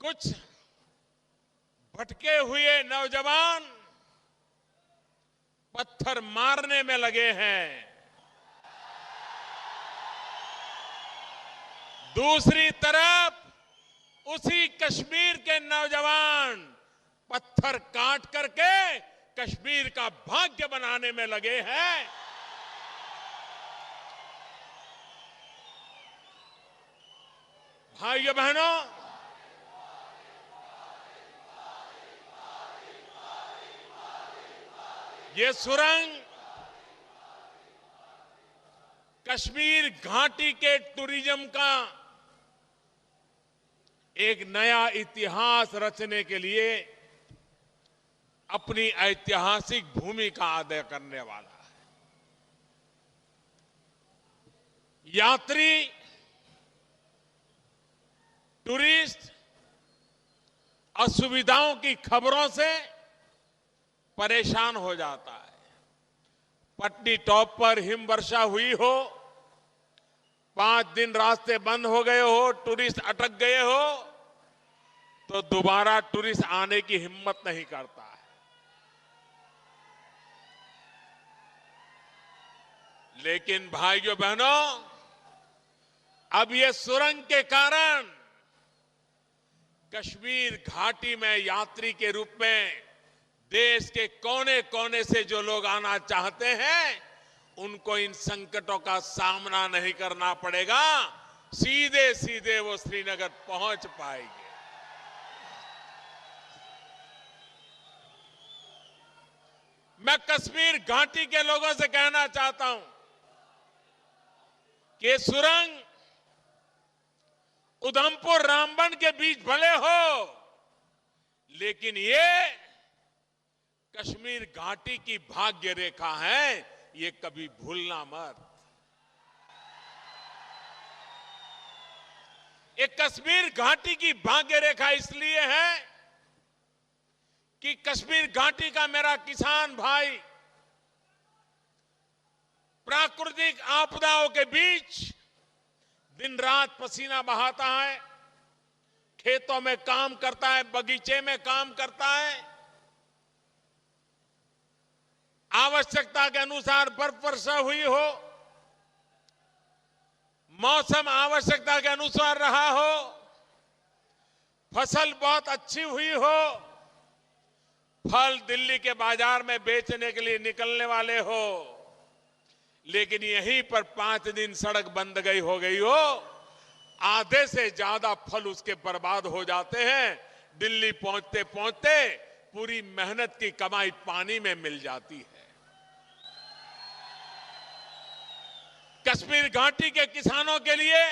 कुछ भटके हुए नौजवान पत्थर मारने में लगे हैं, दूसरी तरफ उसी कश्मीर के नौजवान पत्थर काट करके कश्मीर का भाग्य बनाने में लगे हैं। भाइयों बहनों, ये सुरंग कश्मीर घाटी के टूरिज्म का एक नया इतिहास रचने के लिए अपनी ऐतिहासिक भूमिका अदा करने वाला है। यात्री, टूरिस्ट असुविधाओं की खबरों से परेशान हो जाता है। पटनी टॉप पर हिमवर्षा हुई हो, 5 दिन रास्ते बंद हो गए हो, टूरिस्ट अटक गए हो, तो दोबारा टूरिस्ट आने की हिम्मत नहीं करता है। लेकिन भाइयों बहनों, अब ये सुरंग के कारण कश्मीर घाटी में यात्री के रूप में देश के कोने कोने से जो लोग आना चाहते हैं, उनको इन संकटों का सामना नहीं करना पड़ेगा, सीधे सीधे वो श्रीनगर पहुंच पाएंगे। मैं कश्मीर घाटी के लोगों से कहना चाहता हूं कि सुरंग उधमपुर रामबन के बीच भले हो, लेकिन ये कश्मीर घाटी की भाग्य रेखा है, ये कभी भूलना मत। ये कश्मीर घाटी की भाग्य रेखा इसलिए है कि कश्मीर घाटी का मेरा किसान भाई प्राकृतिक आपदाओं के बीच दिन रात पसीना बहाता है, खेतों में काम करता है, बगीचे में काम करता है, आवश्यकता के अनुसार बर्फ वर्षा हुई हो, मौसम आवश्यकता के अनुसार रहा हो, फसल बहुत अच्छी हुई हो, फल दिल्ली के बाजार में बेचने के लिए निकलने वाले हो, लेकिन यहीं पर 5 दिन सड़क बंद हो गई हो, आधे से ज्यादा फल उसके बर्बाद हो जाते हैं। दिल्ली पहुंचते पहुंचते पूरी मेहनत की कमाई पानी में मिल जाती है। कश्मीर घाटी के किसानों के लिए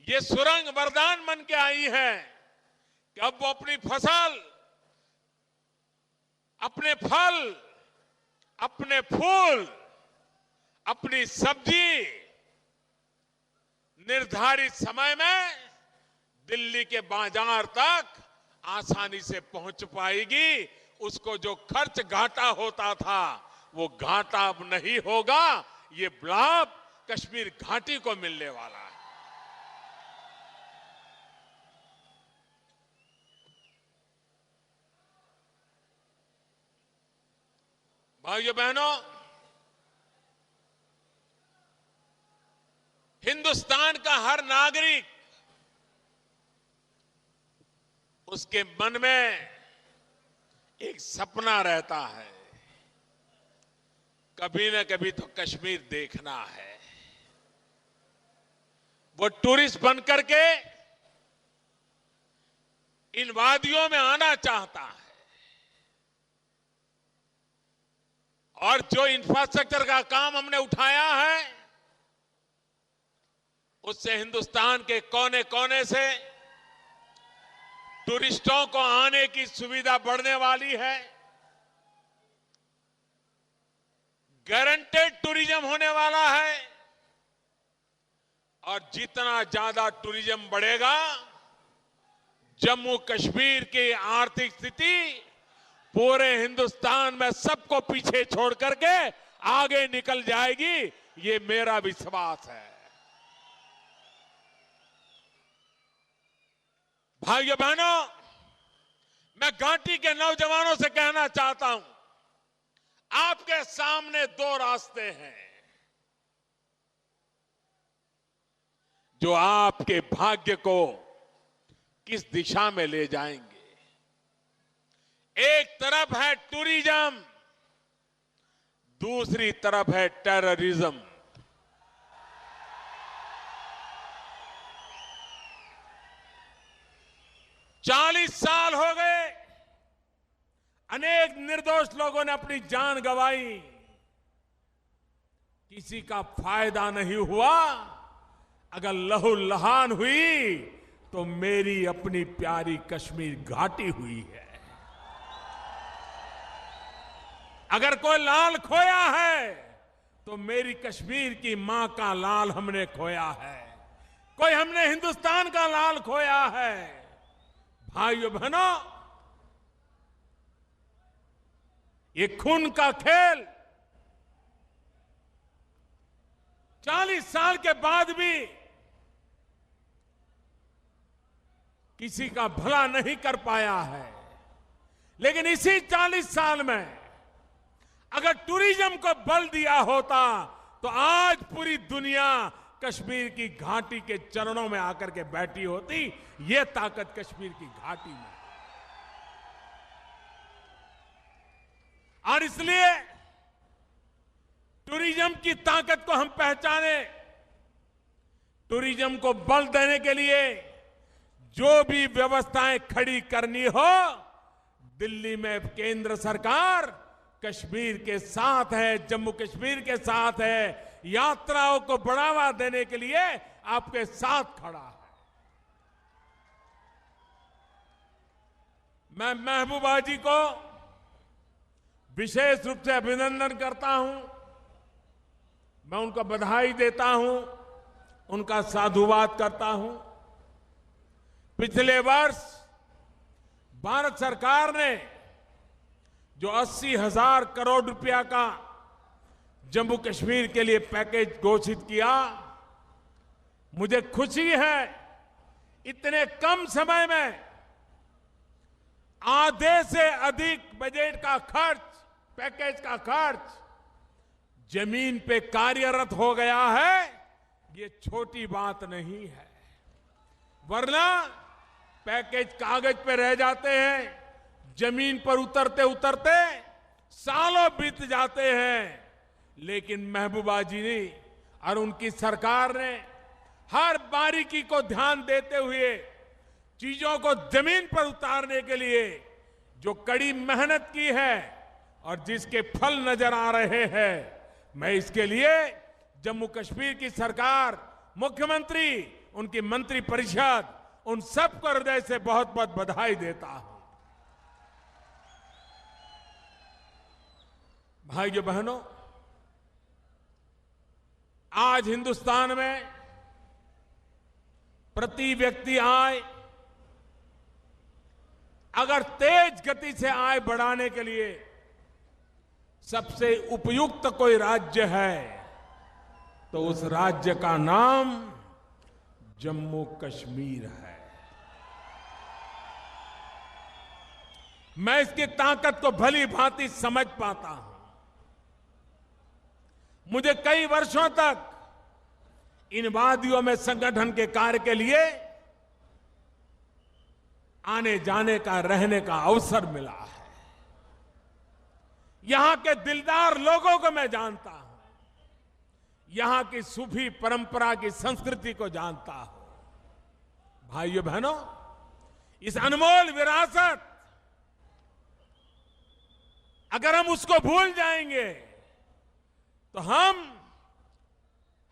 ये सुरंग वरदान बन के आई है कि अब वो अपनी फसल, अपने फल, अपने फूल, अपनी सब्जी निर्धारित समय में दिल्ली के बाजार तक आसानी से पहुंच पाएगी। उसको जो खर्च घाटा होता था, वो घाटा अब नहीं होगा। ये लाभ कश्मीर घाटी को मिलने वाला है। भाइयों बहनों, हिंदुस्तान का हर नागरिक, उसके मन में एक सपना रहता है, कभी न कभी तो कश्मीर देखना है। वो टूरिस्ट बनकर के इन वादियों में आना चाहता है, और जो इंफ्रास्ट्रक्चर का काम हमने उठाया है, उससे हिंदुस्तान के कोने कोने से टूरिस्टों को आने की सुविधा बढ़ने वाली है। गारंटेड टूरिज्म होने वाला है, और जितना ज्यादा टूरिज्म बढ़ेगा, जम्मू कश्मीर की आर्थिक स्थिति पूरे हिंदुस्तान में सबको पीछे छोड़ करके आगे निकल जाएगी, ये मेरा विश्वास है। भाइयों बहनों, मैं घाटी के नौजवानों से कहना चाहता हूं, आपके सामने दो रास्ते हैं जो आपके भाग्य को किस दिशा में ले जाएंगे। एक तरफ है टूरिज्म, दूसरी तरफ है टेररिज्म। चालीस साल हो गए, अनेक निर्दोष लोगों ने अपनी जान गंवाई, किसी का फायदा नहीं हुआ। अगर लहूलुहान हुई तो मेरी अपनी प्यारी कश्मीर घाटी हुई है। अगर कोई लाल खोया है तो मेरी कश्मीर की मां का लाल हमने खोया है, कोई हमने हिंदुस्तान का लाल खोया है। भाइयों बहनों, ये खून का खेल 40 साल के बाद भी किसी का भला नहीं कर पाया है। लेकिन इसी 40 साल में अगर टूरिज्म को बल दिया होता तो आज पूरी दुनिया कश्मीर की घाटी के चरणों में आकर के बैठी होती। ये ताकत कश्मीर की घाटी में, और इसलिए टूरिज्म की ताकत को हम पहचाने। टूरिज्म को बल देने के लिए जो भी व्यवस्थाएं खड़ी करनी हो, दिल्ली में केंद्र सरकार कश्मीर के साथ है, जम्मू कश्मीर के साथ है। यात्राओं को बढ़ावा देने के लिए आपके साथ खड़ा है। मैं महबूबा जी को विशेष रूप से अभिनंदन करता हूं, मैं उनको बधाई देता हूं, उनका साधुवाद करता हूं। पिछले वर्ष भारत सरकार ने जो 80,000 करोड़ रुपया का जम्मू कश्मीर के लिए पैकेज घोषित किया, मुझे खुशी है इतने कम समय में आधे से अधिक बजट का खर्च, पैकेज का खर्च जमीन पे कार्यरत हो गया है। ये छोटी बात नहीं है, वरना पैकेज कागज पे रह जाते हैं, जमीन पर उतरते उतरते सालों बीत जाते हैं। लेकिन महबूबा जी ने और उनकी सरकार ने हर बारीकी को ध्यान देते हुए चीजों को जमीन पर उतारने के लिए जो कड़ी मेहनत की है और जिसके फल नजर आ रहे हैं, मैं इसके लिए जम्मू कश्मीर की सरकार, मुख्यमंत्री, उनकी मंत्री परिषद, उन सबको हृदय से बहुत बहुत बधाई देता हूं। भाइयों बहनों, आज हिंदुस्तान में प्रति व्यक्ति आय अगर तेज गति से आय बढ़ाने के लिए सबसे उपयुक्त कोई राज्य है तो उस राज्य का नाम जम्मू कश्मीर है। मैं इसकी ताकत को भली भांति समझ पाता हूं। मुझे कई वर्षों तक इन वादियों में संगठन के कार्य के लिए आने जाने का, रहने का अवसर मिला है। यहां के दिलदार लोगों को मैं जानता हूं, यहां की सूफी परंपरा की संस्कृति को जानता हूं। भाइयों बहनों, इस अनमोल विरासत, अगर हम उसको भूल जाएंगे तो हम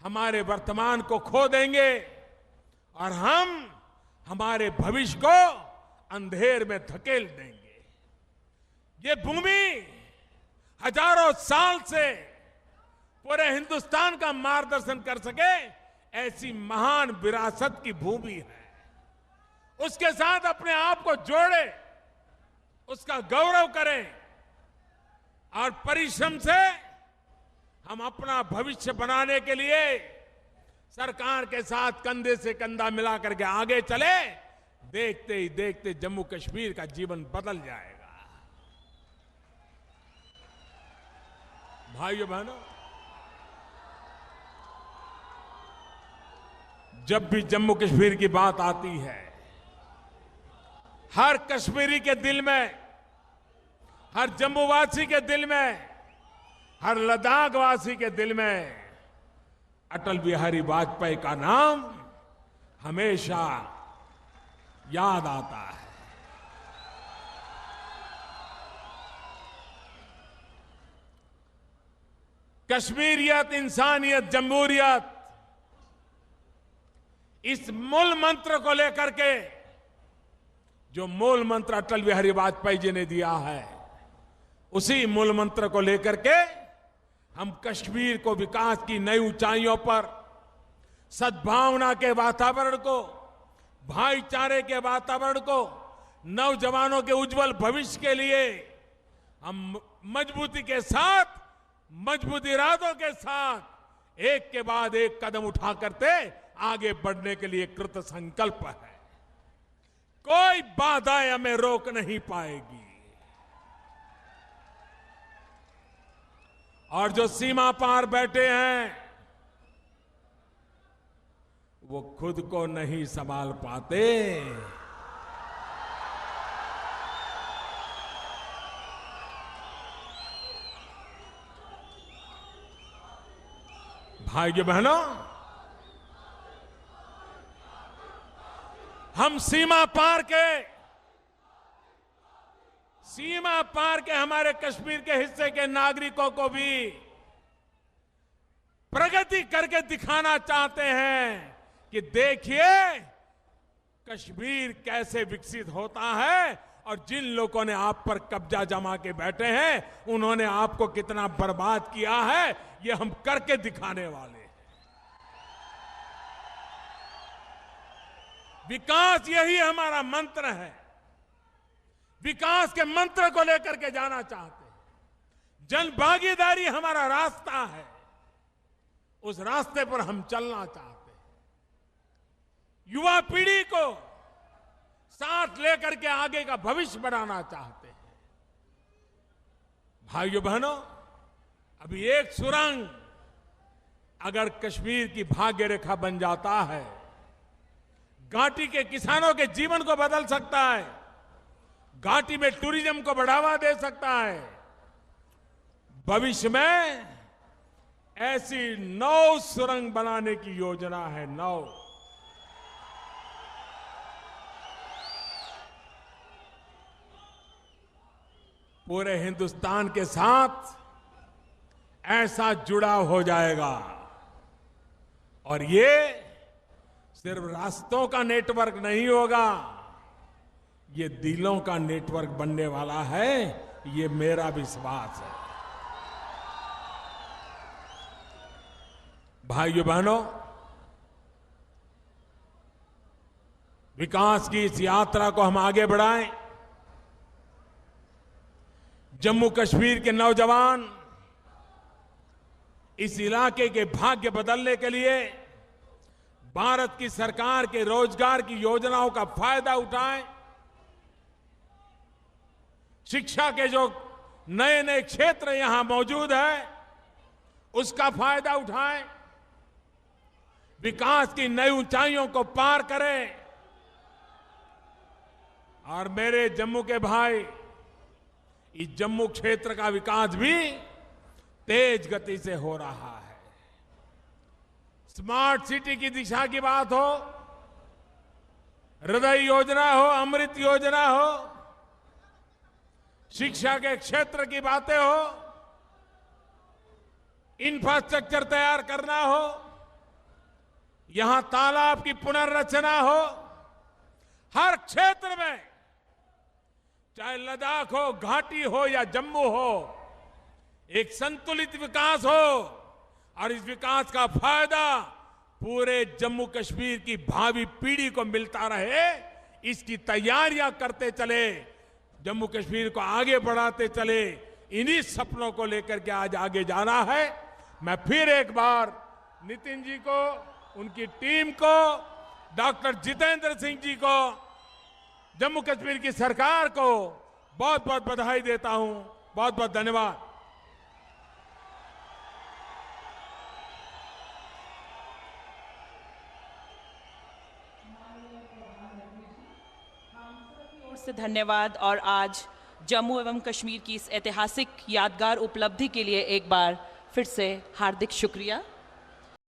हमारे वर्तमान को खो देंगे और हम हमारे भविष्य को अंधेर में धकेल देंगे। ये भूमि हजारों साल से पूरे हिंदुस्तान का मार्गदर्शन कर सके ऐसी महान विरासत की भूमि है। उसके साथ अपने आप को जोड़े, उसका गौरव करें और परिश्रम से हम अपना भविष्य बनाने के लिए सरकार के साथ कंधे से कंधा मिला करके आगे चले। देखते ही देखते जम्मू कश्मीर का जीवन बदल जाएगा। भाइयों बहनों, जब भी जम्मू कश्मीर की बात आती है, हर कश्मीरी के दिल में, हर जम्मूवासी के दिल में, हर लद्दाख वासी के दिल में अटल बिहारी वाजपेयी का नाम हमेशा याद आता है। कश्मीरियत, इंसानियत, जमहूरियत, इस मूल मंत्र को लेकर के, जो मूल मंत्र अटल बिहारी वाजपेयी जी ने दिया है, उसी मूल मंत्र को लेकर के हम कश्मीर को विकास की नई ऊंचाइयों पर, सद्भावना के वातावरण को, भाईचारे के वातावरण को, नौजवानों के उज्जवल भविष्य के लिए हम मजबूती के साथ, मजबूत इरादों के साथ एक के बाद एक कदम उठा करते आगे बढ़ने के लिए कृत संकल्प है। कोई बाधाएं हमें रोक नहीं पाएगी। और जो सीमा पार बैठे हैं वो खुद को नहीं संभाल पाते। भाइयों बहनों, हम सीमा पार के हमारे कश्मीर के हिस्से के नागरिकों को भी प्रगति करके दिखाना चाहते हैं कि देखिए कश्मीर कैसे विकसित होता है और जिन लोगों ने आप पर कब्जा जमा के बैठे हैं उन्होंने आपको कितना बर्बाद किया है, ये हम करके दिखाने वाले हैं। विकास यही हमारा मंत्र है। विकास के मंत्र को लेकर के जाना चाहते हैं। जन भागीदारी हमारा रास्ता है, उस रास्ते पर हम चलना चाहते हैं। युवा पीढ़ी को साथ लेकर के आगे का भविष्य बनाना चाहते हैं। भाइयों बहनों, अभी एक सुरंग अगर कश्मीर की भाग्य रेखा बन जाता है, घाटी के किसानों के जीवन को बदल सकता है, घाटी में टूरिज्म को बढ़ावा दे सकता है। भविष्य में ऐसी 9 सुरंग बनाने की योजना है। 9 पूरे हिंदुस्तान के साथ ऐसा जुड़ाव हो जाएगा और ये सिर्फ रास्तों का नेटवर्क नहीं होगा, ये दिलों का नेटवर्क बनने वाला है, ये मेरा विश्वास है। भाइयों बहनों, विकास की इस यात्रा को हम आगे बढ़ाएं। जम्मू कश्मीर के नौजवान इस इलाके के भाग्य बदलने के लिए भारत की सरकार के रोजगार की योजनाओं का फायदा उठाएं। शिक्षा के जो नए नए क्षेत्र यहां मौजूद है उसका फायदा उठाएं। विकास की नई ऊंचाइयों को पार करें। और मेरे जम्मू के भाई, इस जम्मू क्षेत्र का विकास भी तेज गति से हो रहा है। स्मार्ट सिटी की दिशा की बात हो, हृदय योजना हो, अमृत योजना हो, शिक्षा के क्षेत्र की बातें हो, इंफ्रास्ट्रक्चर तैयार करना हो, यहां तालाब की पुनर्रचना हो, हर क्षेत्र में, चाहे लद्दाख हो, घाटी हो या जम्मू हो, एक संतुलित विकास हो और इस विकास का फायदा पूरे जम्मू कश्मीर की भावी पीढ़ी को मिलता रहे, इसकी तैयारियां करते चले, जम्मू कश्मीर को आगे बढ़ाते चले। इन्हीं सपनों को लेकर के आज आगे जाना है। मैं फिर एक बार नितिन जी को, उनकी टीम को, डॉक्टर जितेंद्र सिंह जी को, जम्मू कश्मीर की सरकार को बहुत बहुत बधाई देता हूं। बहुत बहुत धन्यवाद। से धन्यवाद। और आज जम्मू एवं कश्मीर की इस ऐतिहासिक यादगार उपलब्धि के लिए एक बार फिर से हार्दिक शुक्रिया।